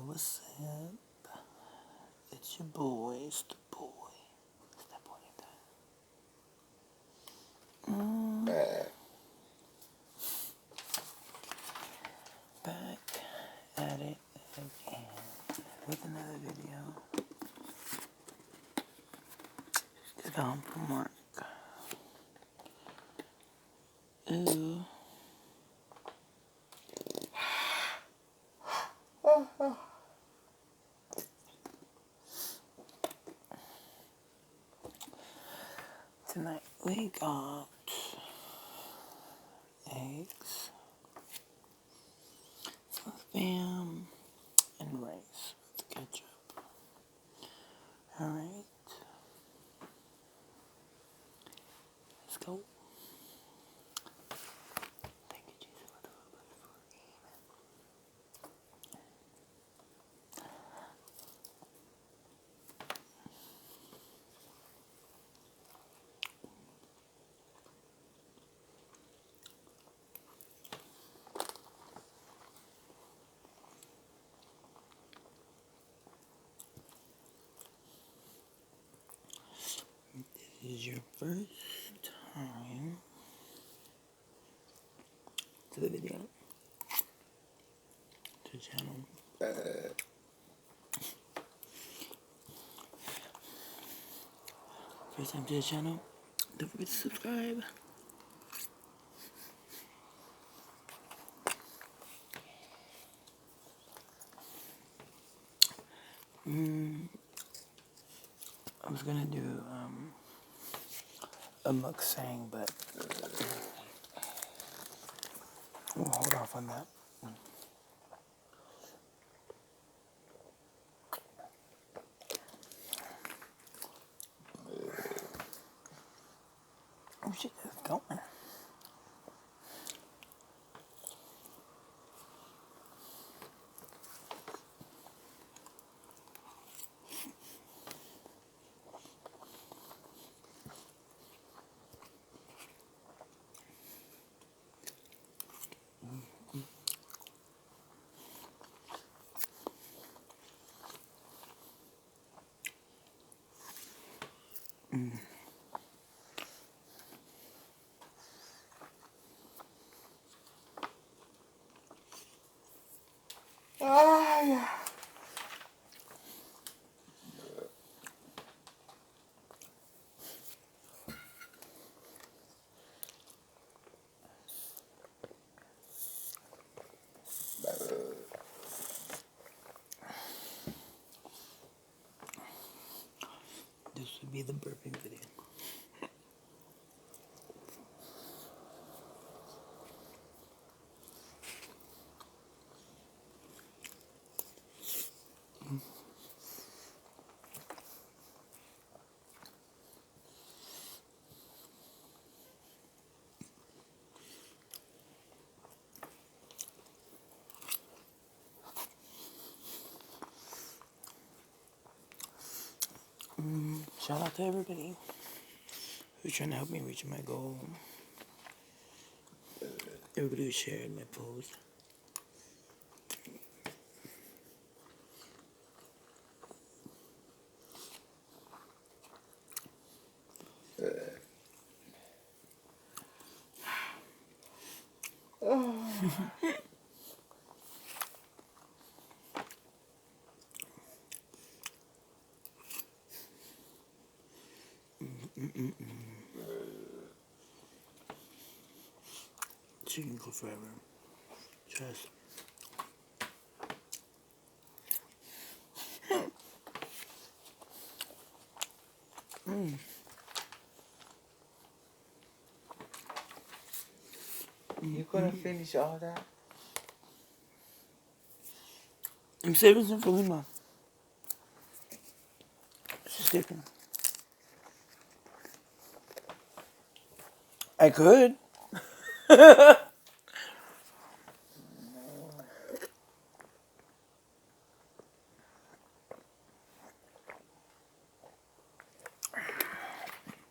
what's up? It's your boy, it's the boy. It's that boy named Dyna. Back at it again with another video. Just got home from work. Ooh. Tonight we got eggs, some spam, and rice with ketchup. Alright. Let's go. Thank you, Jesus, for the This is your first time to the video, to the channel. First time to the channel, don't forget to subscribe. I was gonna do a mukbang, but we'll hold off on that. Oh shit, it's going. Ah, yeah. This would be the burping video. Shout out to everybody who's trying to help me reach my goal. Everybody who shared my post. Chicken go forever. Trust. You gonna finish all that? I'm saving some for Lima. She's different. I could.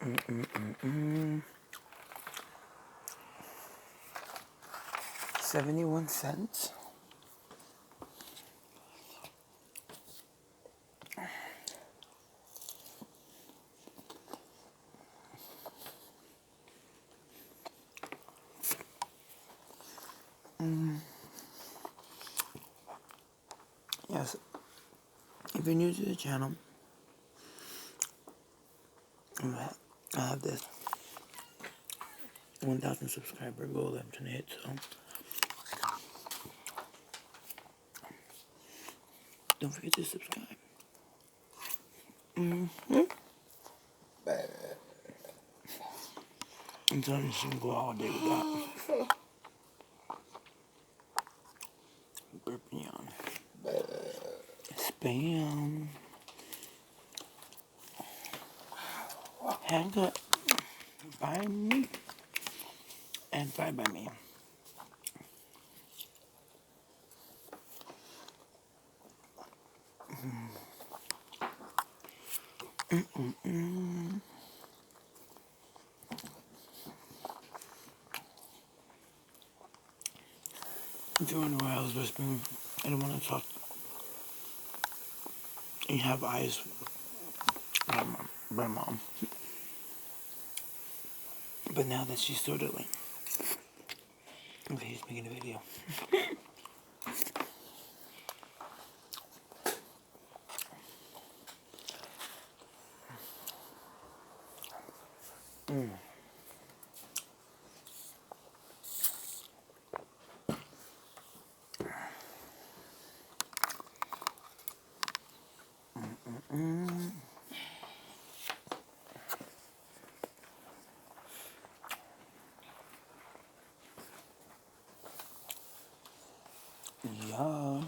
Mm-mm-mm-mm. 71 cents. Yes, if you're new to the channel, I have this 1,000 subscriber goal I'm trying to hit, so don't forget to subscribe. I'm telling you, she's gonna go all day with that. Burp and yawn. Spam. Haircut by me and fried by me. During the while I was whispering, I don't want to talk and have eyes like my mom. But now that she's sort of like, okay, he's making a video. Yeah.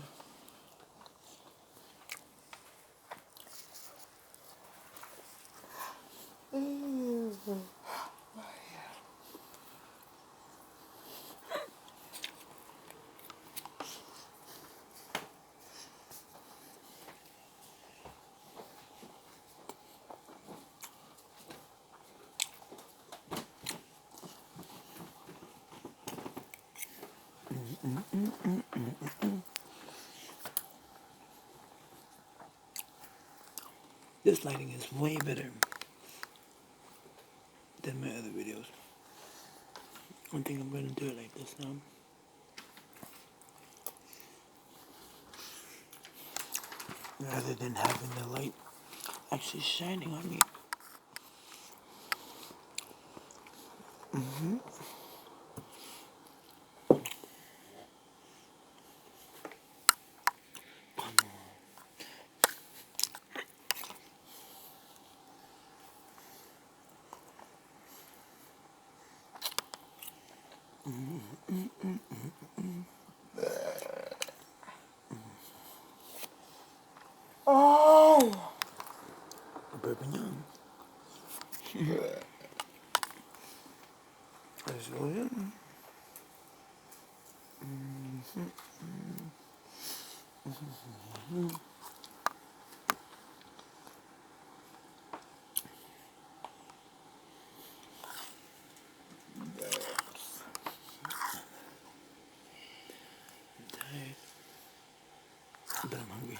This lighting is way better than my other videos. I think I'm gonna do it like this now. Rather than having the light actually shining on me. Oh! Burp and Yawns. Let's go in. Tired, but I'm hungry.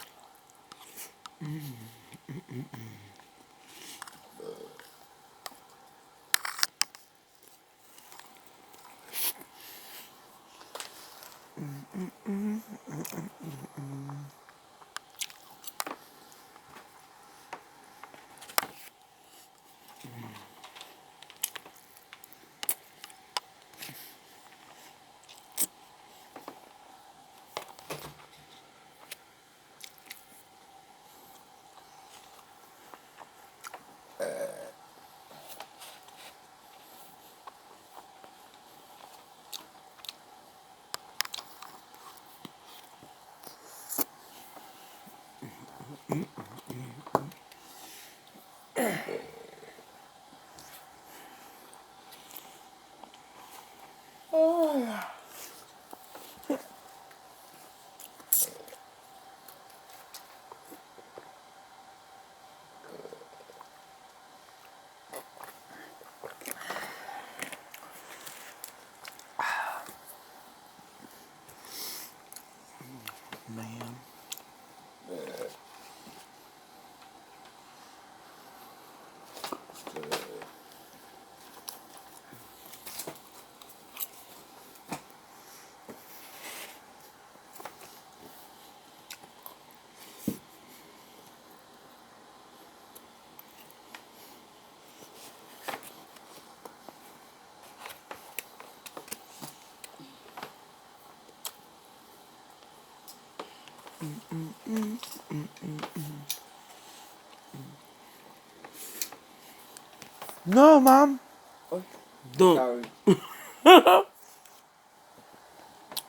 Oh! Man. No, Mom. Oh, Don't. sorry.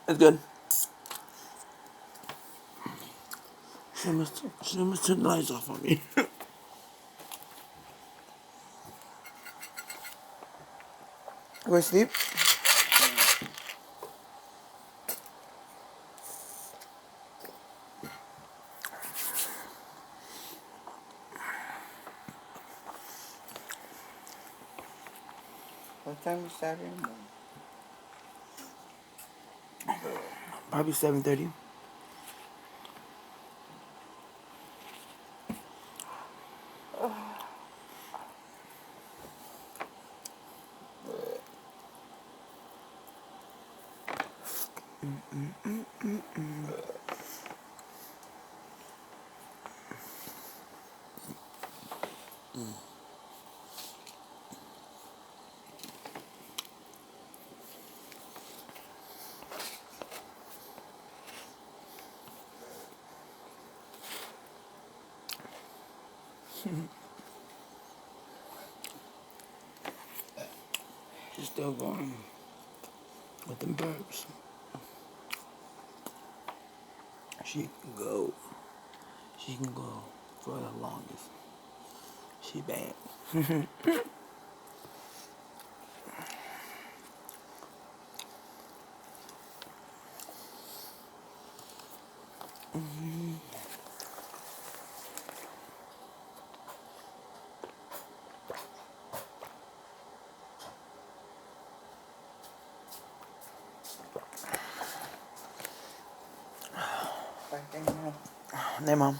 It's good. She must turn the lights off on me. Go to sleep. What time is Saturday? Probably 7:30. She's still going with them burps. She can go. She can go for the longest. She bad. Hey, Mom.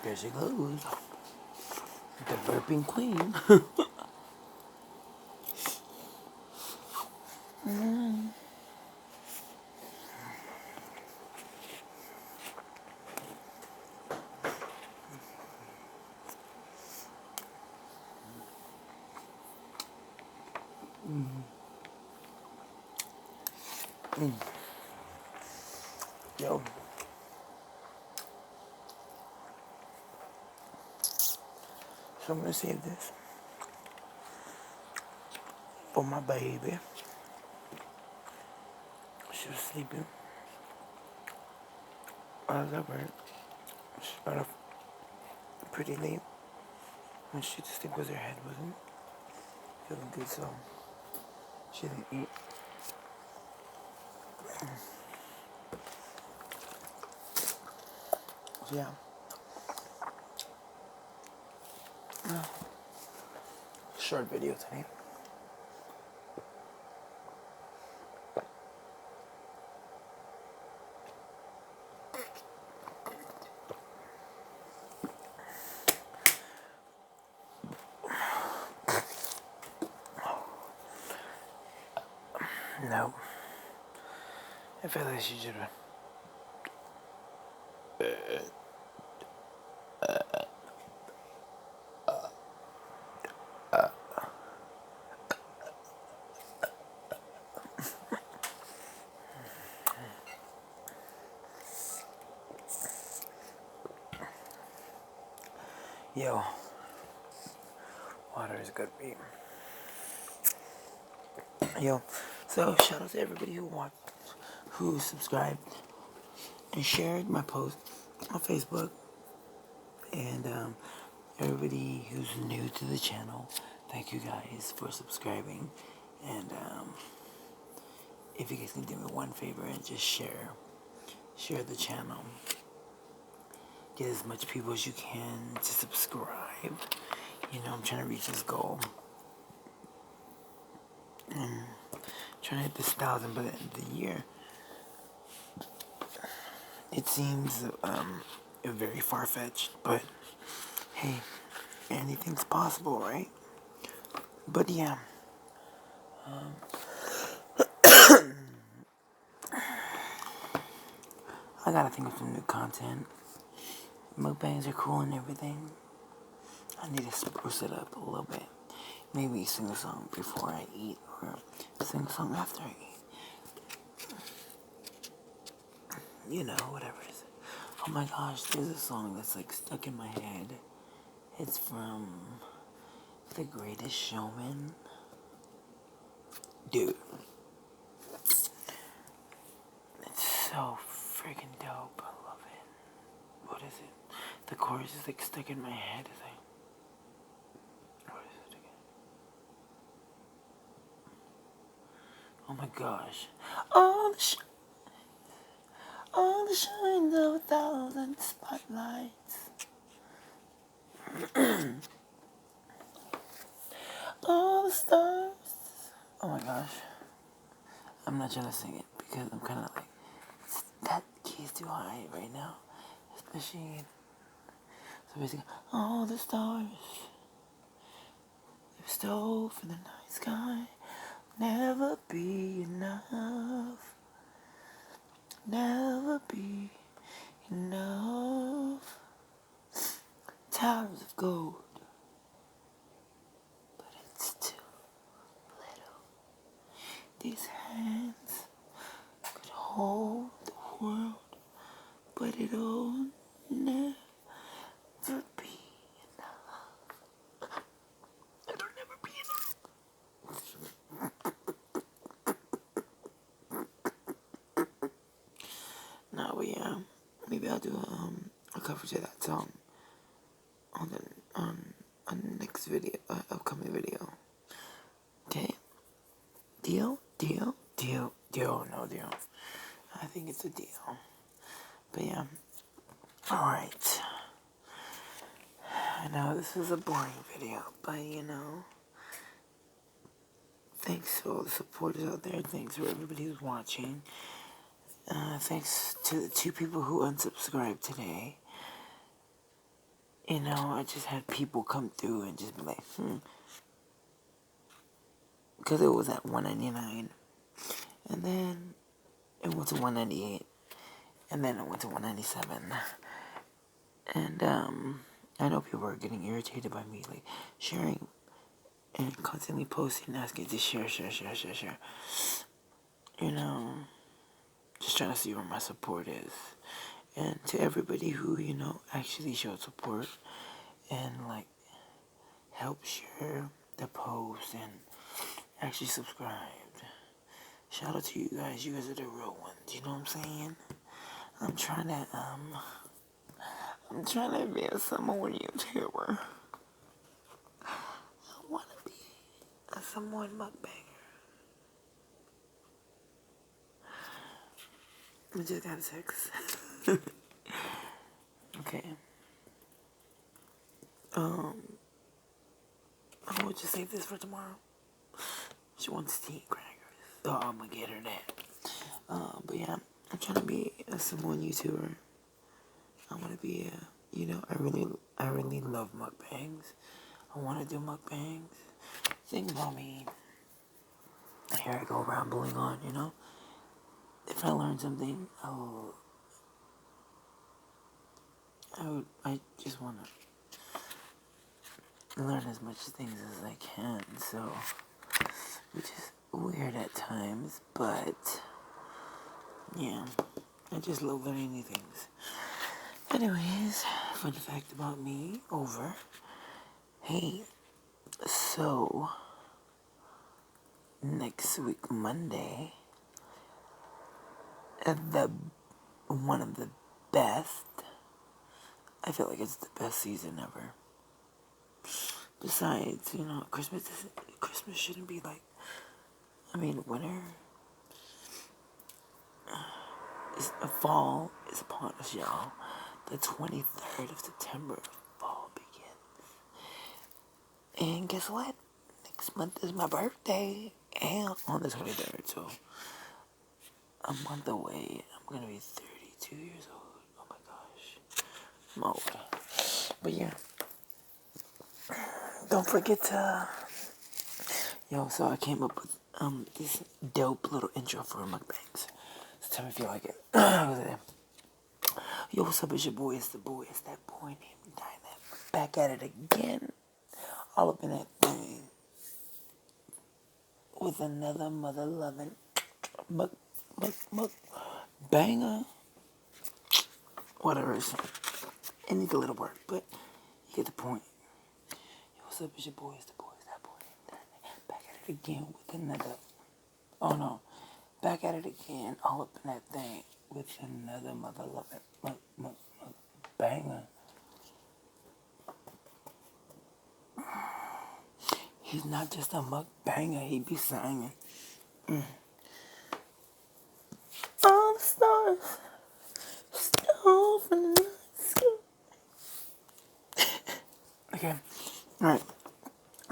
There she goes. The burping queen. Yo. So I'm gonna save this for my baby. She was sleeping. I was at work. She got up pretty late. When she just sleep because her head wasn't feeling good, so she didn't eat. So yeah. Short video today. No. I feel like she should have. Yo. Water is good for you. Yo. So shout out to everybody who watched, who subscribed, and shared my post on Facebook. And everybody who's new to the channel, thank you guys for subscribing. And if you guys can do me one favor and just share the channel. Get as much people as you can to subscribe. You know, I'm trying to reach this goal. Trying to hit this 1,000 by the end of the year. It seems very far-fetched, but hey, anything's possible, right? But yeah, I gotta think of some new content. Mukbangs are cool and everything. I need to spruce it up a little bit. Maybe sing a song before I eat, or sing a song after I eat. You know, whatever it is. Oh my gosh, there's a song that's like stuck in my head. It's from The Greatest Showman. Dude. It's so freaking dope. I love it. What is it? The chorus is like stuck in my head. It's like, what is it again? Oh my gosh. All the shines of 1,000 spotlights. All the stars. Oh my gosh. I'm not trying to sing it because I'm kind of like, that key is too high right now. Especially, so basically, all the stars they stole from the night sky. Never be enough. Never be enough. Towers of gold, but it's too little. These hands could hold the world, but it'll never be enough. It'll never be enough. No, but yeah, maybe I'll do a cover to that song on the next video, upcoming video. Okay, deal. No deal. I think it's a deal. But yeah, all right. I know this is a boring video, but you know, thanks to all the supporters out there. Thanks for everybody who's watching. Thanks to the 2 people who unsubscribed today. You know, I just had people come through and just be like, because it was at $1.99, and then it went to $1.98, and then it went to $1.97, and I know people are getting irritated by me like sharing and constantly posting, asking to share. You know, just trying to see where my support is. And to everybody who, you know, actually showed support and like help share the post and actually subscribed. Shout out to you guys. You guys are the real ones. You know what I'm saying? I'm trying to be a someone YouTuber. I want to be a someone mukbanger. I just got a text. Okay. I would just save this for tomorrow. She wants to eat crackers, so I'm gonna get her that. But yeah, I'm trying to be a someone YouTuber. I want to be a, you know, I really love mukbangs. I want to do mukbangs. Think about me. Here I go rambling on, you know. If I learn something, I just want to learn as much things as I can, so, which is weird at times, but, yeah, I just love learning new things. Anyways, fun fact about me, over. Hey, so, next week, Monday, one of the best, I feel like it's the best season ever. Besides, you know, Christmas shouldn't be like, winter, fall is upon us, y'all. The 23rd of September, fall begins. And guess what? Next month is my birthday, and on the 23rd, so a month away, I'm gonna be 32 years old. Oh my gosh, I'm old. But yeah, don't forget to, so I came up with this dope little intro for mukbangs. So tell me if you like it. Yo, what's up? It's your boy. It's the boy. It's that boy named Dyna. Back at it again. All up in that thing. With another mother loving banger. Whatever it's. It needs a little work, but you get the point. Yo, what's up? It's your boy. It's the boy. It's that boy named Dyna. Back at it again with another. Oh no. Back at it again. All up in that thing. With another mother loving banger. He's not just a mukbanger, he be singing. All the stars stole from the night sky. Okay, alright.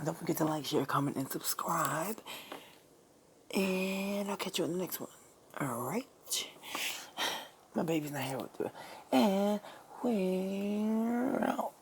Don't forget to like, share, comment, and subscribe. And I'll catch you in the next one. Alright. My baby's not here with you. And we're out.